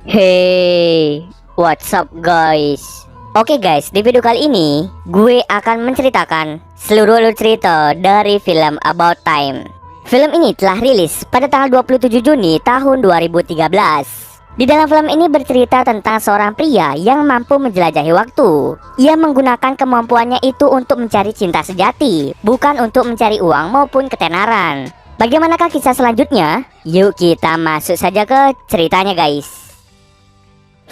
Hey, what's up guys? Oke guys, di video kali ini gue akan menceritakan seluruh alur cerita dari film About Time. Film ini telah rilis pada tanggal 27 Juni tahun 2013. Di dalam film ini bercerita tentang seorang pria yang mampu menjelajahi waktu. Ia menggunakan kemampuannya itu untuk mencari cinta sejati, bukan untuk mencari uang maupun ketenaran. Bagaimanakah kisah selanjutnya? Yuk kita masuk saja ke ceritanya guys.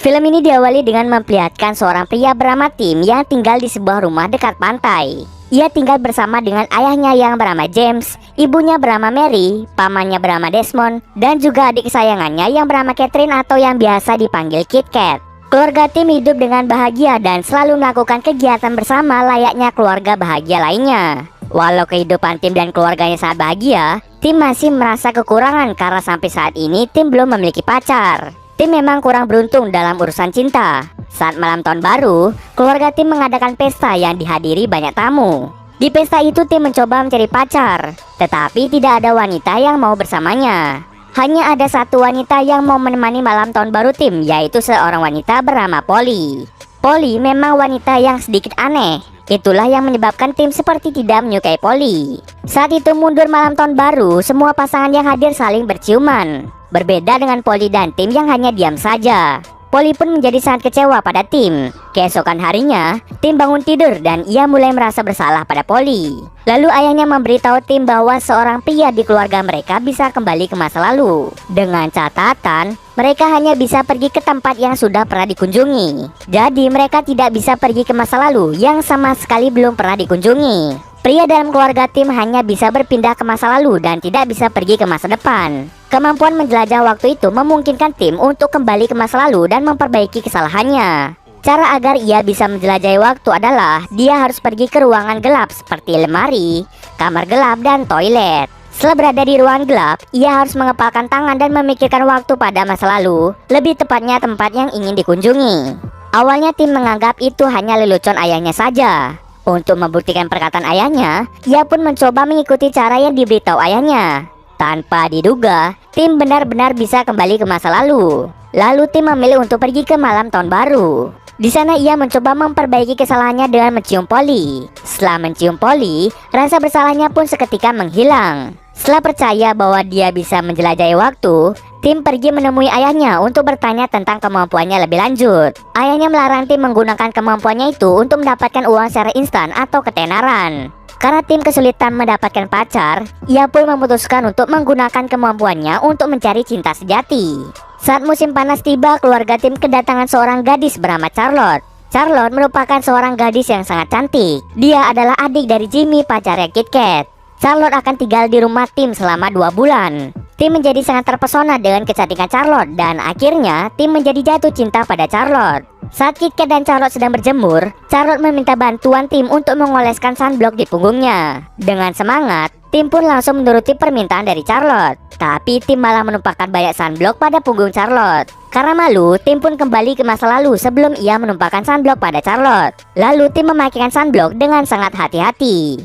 Film ini diawali dengan memperlihatkan seorang pria bernama Tim yang tinggal di sebuah rumah dekat pantai. Ia tinggal bersama dengan ayahnya yang bernama James, ibunya bernama Mary, pamannya bernama Desmond, dan juga adik kesayangannya yang bernama Catherine atau yang biasa dipanggil Kit Kat. Keluarga Tim hidup dengan bahagia dan selalu melakukan kegiatan bersama layaknya keluarga bahagia lainnya. Walau kehidupan Tim dan keluarganya sangat bahagia, Tim masih merasa kekurangan karena sampai saat ini Tim belum memiliki pacar. Tim memang kurang beruntung dalam urusan cinta. Saat malam tahun baru, keluarga Tim mengadakan pesta yang dihadiri banyak tamu. Di pesta itu Tim mencoba mencari pacar, tetapi tidak ada wanita yang mau bersamanya. Hanya ada satu wanita yang mau menemani malam tahun baru Tim, yaitu seorang wanita bernama Polly. Polly memang wanita yang sedikit aneh. Itulah yang menyebabkan Tim seperti tidak menyukai Polly. Saat itu mundur malam tahun baru, semua pasangan yang hadir saling berciuman. Berbeda dengan Polly dan Tim yang hanya diam saja. Polly pun menjadi sangat kecewa pada Tim. Keesokan harinya, Tim bangun tidur dan ia mulai merasa bersalah pada Polly. Lalu ayahnya memberitahu Tim bahwa seorang pria di keluarga mereka bisa kembali ke masa lalu. Dengan catatan, mereka hanya bisa pergi ke tempat yang sudah pernah dikunjungi. Jadi mereka tidak bisa pergi ke masa lalu yang sama sekali belum pernah dikunjungi. Pria dalam keluarga Tim hanya bisa berpindah ke masa lalu dan tidak bisa pergi ke masa depan. Kemampuan menjelajah waktu itu memungkinkan Tim untuk kembali ke masa lalu dan memperbaiki kesalahannya. Cara agar ia bisa menjelajahi waktu adalah dia harus pergi ke ruangan gelap seperti lemari, kamar gelap, dan toilet. Setelah berada di ruangan gelap, ia harus mengepalkan tangan dan memikirkan waktu pada masa lalu, lebih tepatnya tempat yang ingin dikunjungi. Awalnya Tim menganggap itu hanya lelucon ayahnya saja. Untuk membuktikan perkataan ayahnya, ia pun mencoba mengikuti cara yang diberitahu ayahnya. Tanpa diduga, Tim benar-benar bisa kembali ke masa lalu. Lalu Tim memilih untuk pergi ke malam tahun baru. Di sana ia mencoba memperbaiki kesalahannya dengan mencium Polly. Setelah mencium Polly, rasa bersalahnya pun seketika menghilang. Setelah percaya bahwa dia bisa menjelajahi waktu, Tim pergi menemui ayahnya untuk bertanya tentang kemampuannya lebih lanjut. Ayahnya melarang Tim menggunakan kemampuannya itu untuk mendapatkan uang secara instan atau ketenaran. Karena Tim kesulitan mendapatkan pacar, ia pun memutuskan untuk menggunakan kemampuannya untuk mencari cinta sejati. Saat musim panas tiba, keluarga Tim kedatangan seorang gadis bernama Charlotte. Charlotte merupakan seorang gadis yang sangat cantik. Dia adalah adik dari Jimmy, pacarnya Kit Kat. Charlotte akan tinggal di rumah Tim selama 2 bulan. Tim menjadi sangat terpesona dengan kecantikan Charlotte dan akhirnya Tim menjadi jatuh cinta pada Charlotte. Saat Kit Kat dan Charlotte sedang berjemur, Charlotte meminta bantuan Tim untuk mengoleskan sunblock di punggungnya. Dengan semangat, Tim pun langsung menuruti permintaan dari Charlotte. Tapi Tim malah menumpahkan banyak sunblock pada punggung Charlotte. Karena malu, Tim pun kembali ke masa lalu sebelum ia menumpahkan sunblock pada Charlotte. Lalu Tim memakaikan sunblock dengan sangat hati-hati.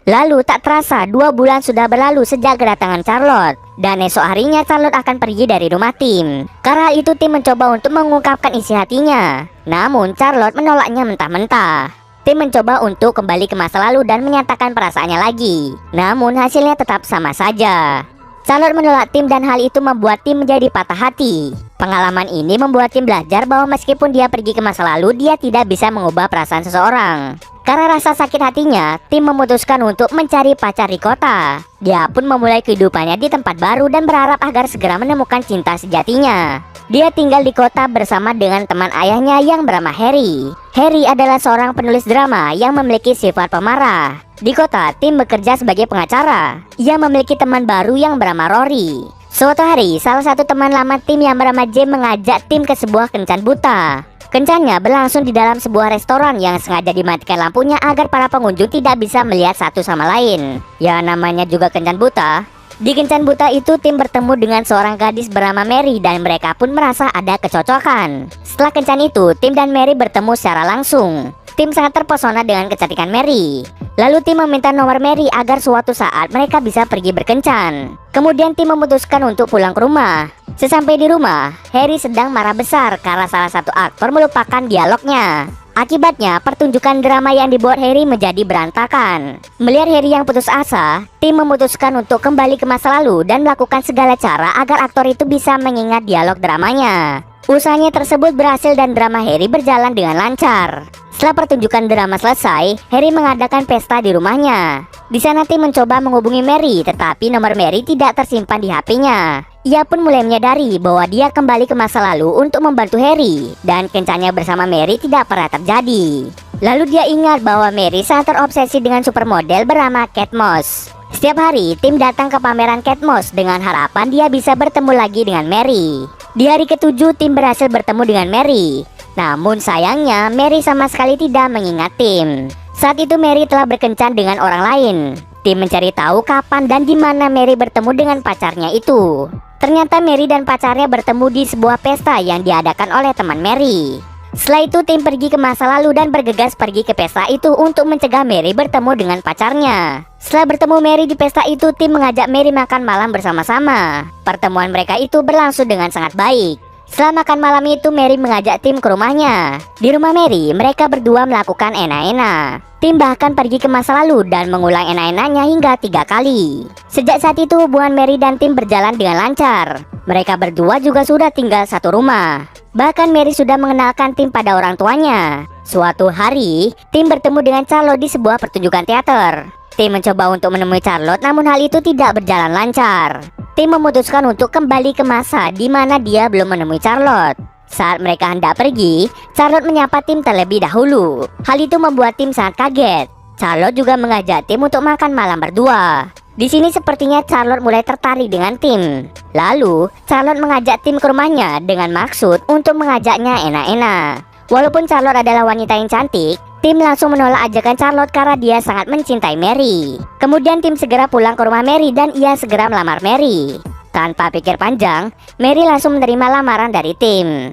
Lalu tak terasa 2 bulan sudah berlalu sejak kedatangan Charlotte. Dan esok harinya Charlotte akan pergi dari rumah Tim. Karena itu Tim mencoba untuk mengungkapkan isi hatinya. Namun Charlotte menolaknya mentah-mentah. Tim mencoba untuk kembali ke masa lalu dan menyatakan perasaannya lagi. Namun hasilnya tetap sama saja. Charlotte menolak Tim dan hal itu membuat Tim menjadi patah hati. Pengalaman ini membuat Tim belajar bahwa meskipun dia pergi ke masa lalu, dia tidak bisa mengubah perasaan seseorang. Karena rasa sakit hatinya, Tim memutuskan untuk mencari pacar di kota. Dia pun memulai kehidupannya di tempat baru dan berharap agar segera menemukan cinta sejatinya. Dia tinggal di kota bersama dengan teman ayahnya yang bernama Harry. Harry adalah seorang penulis drama yang memiliki sifat pemarah. Di kota, Tim bekerja sebagai pengacara. Ia memiliki teman baru yang bernama Rory. Suatu hari, salah satu teman lama Tim yang bernama James mengajak Tim ke sebuah kencan buta. Kencannya berlangsung di dalam sebuah restoran yang sengaja dimatikan lampunya agar para pengunjung tidak bisa melihat satu sama lain. Ya namanya juga kencan buta. Di kencan buta itu Tim bertemu dengan seorang gadis bernama Mary dan mereka pun merasa ada kecocokan. Setelah kencan itu, Tim dan Mary bertemu secara langsung. Tim sangat terpesona dengan kecantikan Mary. Lalu tim meminta nomor Mary agar suatu saat mereka bisa pergi berkencan. Kemudian tim memutuskan untuk pulang ke rumah. Sesampai di rumah, Harry sedang marah besar karena salah satu aktor melupakan dialognya. Akibatnya, pertunjukan drama yang dibuat Harry menjadi berantakan. Melihat Harry yang putus asa, tim memutuskan untuk kembali ke masa lalu dan melakukan segala cara agar aktor itu bisa mengingat dialog dramanya. Usahanya tersebut berhasil dan drama Harry berjalan dengan lancar. Setelah pertunjukan drama selesai, Harry mengadakan pesta di rumahnya. Di sana tim mencoba menghubungi Mary, tetapi nomor Mary tidak tersimpan di HP-nya. Ia pun mulai menyadari bahwa dia kembali ke masa lalu untuk membantu Harry, dan kencannya bersama Mary tidak pernah terjadi. Lalu dia ingat bahwa Mary sangat terobsesi dengan supermodel bernama Kate Moss. Setiap hari, tim datang ke pameran Kate Moss dengan harapan dia bisa bertemu lagi dengan Mary. Di hari ke-7, tim berhasil bertemu dengan Mary. Namun sayangnya, Mary sama sekali tidak mengingat tim. Saat itu Mary telah berkencan dengan orang lain. Tim mencari tahu kapan dan di mana Mary bertemu dengan pacarnya itu. Ternyata Mary dan pacarnya bertemu di sebuah pesta yang diadakan oleh teman Mary. Setelah itu tim pergi ke masa lalu dan bergegas pergi ke pesta itu untuk mencegah Mary bertemu dengan pacarnya. Setelah bertemu Mary di pesta itu, tim mengajak Mary makan malam bersama-sama. Pertemuan mereka itu berlangsung dengan sangat baik. Setelah makan malam itu, Mary mengajak tim ke rumahnya. Di rumah Mary, mereka berdua melakukan enak-enak. Tim bahkan pergi ke masa lalu dan mengulang enak-enaknya hingga 3 kali. Sejak saat itu hubungan Mary dan tim berjalan dengan lancar. Mereka berdua juga sudah tinggal satu rumah. Bahkan Mary sudah mengenalkan tim pada orang tuanya. Suatu hari, tim bertemu dengan Charlotte di sebuah pertunjukan teater. Tim mencoba untuk menemui Charlotte, namun hal itu tidak berjalan lancar. Tim memutuskan untuk kembali ke masa di mana dia belum menemui Charlotte. Saat mereka hendak pergi, Charlotte menyapa tim terlebih dahulu. Hal itu membuat tim sangat kaget. Charlotte juga mengajak tim untuk makan malam berdua. Di sini sepertinya Charlotte mulai tertarik dengan tim. Lalu, Charlotte mengajak tim ke rumahnya dengan maksud untuk mengajaknya enak-enak. Walaupun Charlotte adalah wanita yang cantik, tim langsung menolak ajakan Charlotte karena dia sangat mencintai Mary. Kemudian tim segera pulang ke rumah Mary dan ia segera melamar Mary. Tanpa pikir panjang, Mary langsung menerima lamaran dari tim.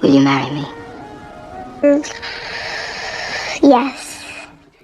Will you marry me? Yes.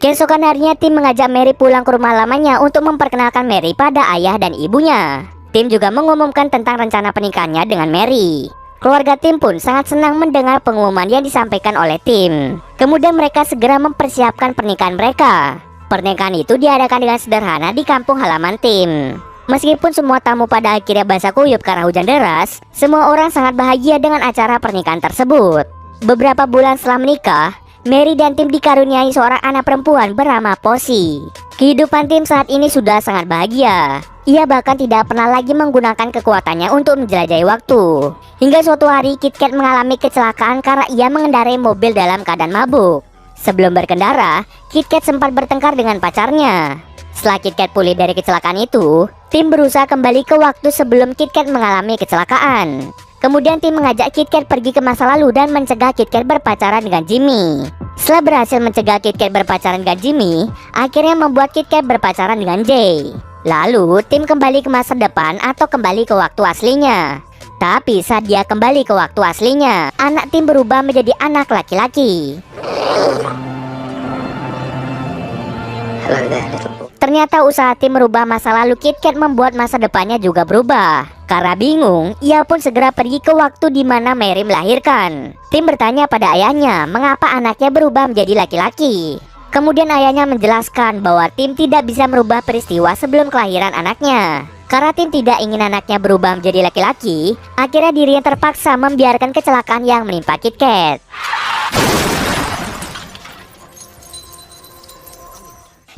Keesokan harinya tim mengajak Mary pulang ke rumah lamanya untuk memperkenalkan Mary pada ayah dan ibunya. Tim juga mengumumkan tentang rencana pernikahannya dengan Mary. Keluarga tim pun sangat senang mendengar pengumuman yang disampaikan oleh tim. Kemudian mereka segera mempersiapkan pernikahan mereka. Pernikahan itu diadakan dengan sederhana di kampung halaman tim. Meskipun semua tamu pada akhirnya basah kuyup karena hujan deras, semua orang sangat bahagia dengan acara pernikahan tersebut. Beberapa bulan setelah menikah, Mary dan tim dikaruniai seorang anak perempuan bernama Posy. Kehidupan tim saat ini sudah sangat bahagia. Ia bahkan tidak pernah lagi menggunakan kekuatannya untuk menjelajahi waktu. Hingga suatu hari Kit Kat mengalami kecelakaan karena ia mengendarai mobil dalam keadaan mabuk. Sebelum berkendara, Kit Kat sempat bertengkar dengan pacarnya. Setelah Kit Kat pulih dari kecelakaan itu, tim berusaha kembali ke waktu sebelum Kit Kat mengalami kecelakaan. Kemudian tim mengajak Kit Kat pergi ke masa lalu dan mencegah Kit Kat berpacaran dengan Jimmy. Setelah berhasil mencegah Kit Kat berpacaran dengan Jimmy, akhirnya membuat Kit Kat berpacaran dengan Jay. Lalu tim kembali ke masa depan atau kembali ke waktu aslinya. Tapi saat dia kembali ke waktu aslinya, anak tim berubah menjadi anak laki-laki. Hello there, little boy. Ternyata usaha tim merubah masa lalu Kit Kat membuat masa depannya juga berubah. Karena bingung, ia pun segera pergi ke waktu di mana Mary melahirkan. Tim bertanya pada ayahnya mengapa anaknya berubah menjadi laki-laki. Kemudian ayahnya menjelaskan bahwa tim tidak bisa merubah peristiwa sebelum kelahiran anaknya. Karena tim tidak ingin anaknya berubah menjadi laki-laki, akhirnya dirinya terpaksa membiarkan kecelakaan yang menimpa Kit Kat.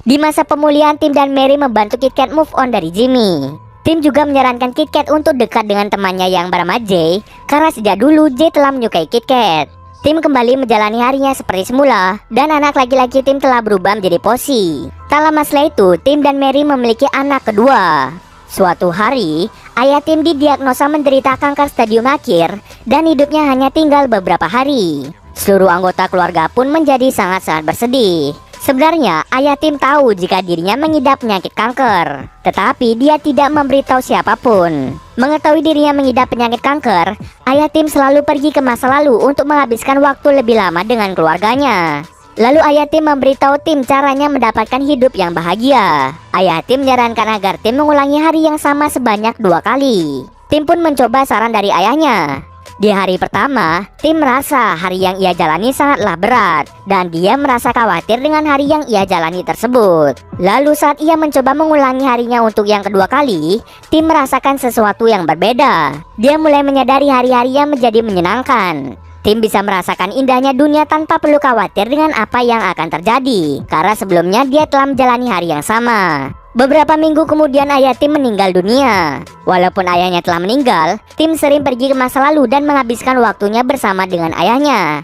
Di masa pemulihan, Tim dan Mary membantu Kit Kat move on dari Jimmy. Tim juga menyarankan Kit Kat untuk dekat dengan temannya yang bernama Jay, karena sejak dulu Jay telah menyukai Kit Kat. Tim kembali menjalani harinya seperti semula, dan anak laki-laki Tim telah berubah menjadi Posy. Tak lama setelah itu, Tim dan Mary memiliki anak kedua. Suatu hari, ayah Tim didiagnosa menderita kanker stadium akhir, dan hidupnya hanya tinggal beberapa hari. Seluruh anggota keluarga pun menjadi sangat-sangat bersedih. Sebenarnya ayah Tim tahu jika dirinya mengidap penyakit kanker, tetapi dia tidak memberitahu siapapun. Mengetahui dirinya mengidap penyakit kanker, ayah Tim selalu pergi ke masa lalu untuk menghabiskan waktu lebih lama dengan keluarganya. Lalu ayah Tim memberitahu Tim caranya mendapatkan hidup yang bahagia. Ayah Tim menyarankan agar Tim mengulangi hari yang sama sebanyak 2 kali. Tim pun mencoba saran dari ayahnya. Di hari pertama, Tim merasa hari yang ia jalani sangatlah berat, dan dia merasa khawatir dengan hari yang ia jalani tersebut. Lalu saat ia mencoba mengulangi harinya untuk yang kedua kali, Tim merasakan sesuatu yang berbeda. Dia mulai menyadari hari-hari yang menjadi menyenangkan. Tim bisa merasakan indahnya dunia tanpa perlu khawatir dengan apa yang akan terjadi, karena sebelumnya dia telah menjalani hari yang sama. Beberapa minggu kemudian ayah Tim meninggal dunia. Walaupun ayahnya telah meninggal, Tim sering pergi ke masa lalu dan menghabiskan waktunya bersama dengan ayahnya.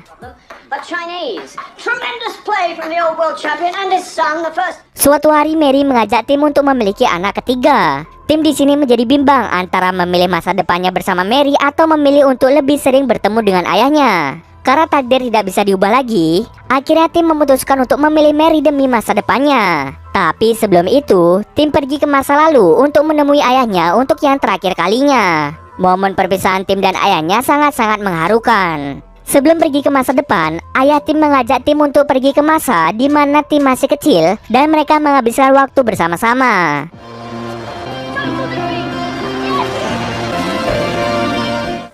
But Chinese, tremendous play from the old world champion and his son, the first. Suatu hari Mary mengajak Tim untuk memiliki anak ketiga. Tim di sini menjadi bimbang antara memilih masa depannya bersama Mary atau memilih untuk lebih sering bertemu dengan ayahnya. Karena takdir tidak bisa diubah lagi, akhirnya Tim memutuskan untuk memilih Mary demi masa depannya. Tapi sebelum itu, Tim pergi ke masa lalu untuk menemui ayahnya untuk yang terakhir kalinya. Momen perpisahan Tim dan ayahnya sangat-sangat mengharukan. Sebelum pergi ke masa depan, ayah Tim mengajak Tim untuk pergi ke masa di mana Tim masih kecil dan mereka menghabiskan waktu bersama-sama.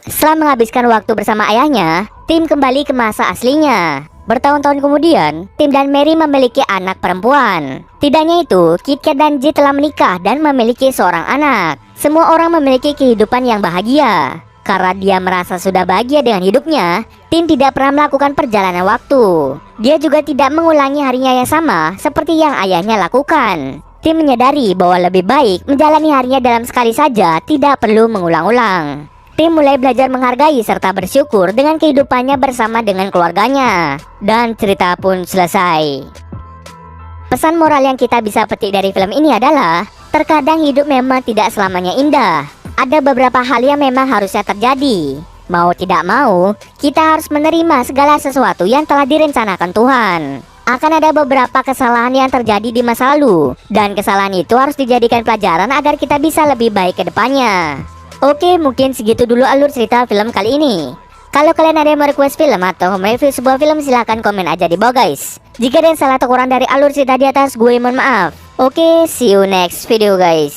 Setelah menghabiskan waktu bersama ayahnya, Tim kembali ke masa aslinya. Bertahun-tahun kemudian, Tim dan Mary memiliki anak perempuan. Tidak hanya itu, Kit Kat dan J telah menikah dan memiliki seorang anak. Semua orang memiliki kehidupan yang bahagia. Karena dia merasa sudah bahagia dengan hidupnya, Tim tidak pernah melakukan perjalanan waktu. Dia juga tidak mengulangi harinya yang sama seperti yang ayahnya lakukan. Tim menyadari bahwa lebih baik menjalani harinya dalam sekali saja, tidak perlu mengulang-ulang. Tim mulai belajar menghargai serta bersyukur dengan kehidupannya bersama dengan keluarganya. Dan cerita pun selesai. Pesan moral yang kita bisa petik dari film ini adalah, terkadang hidup memang tidak selamanya indah. Ada beberapa hal yang memang harusnya terjadi. Mau tidak mau, kita harus menerima segala sesuatu yang telah direncanakan Tuhan. Akan ada beberapa kesalahan yang terjadi di masa lalu, dan kesalahan itu harus dijadikan pelajaran agar kita bisa lebih baik ke depannya. Oke, mungkin segitu dulu alur cerita film kali ini. Kalau kalian ada yang mau request film atau mereview sebuah film, silahkan komen aja di bawah guys. Jika ada yang salah atau kurang dari alur cerita di atas, gue mohon maaf. Oke, see you next video guys.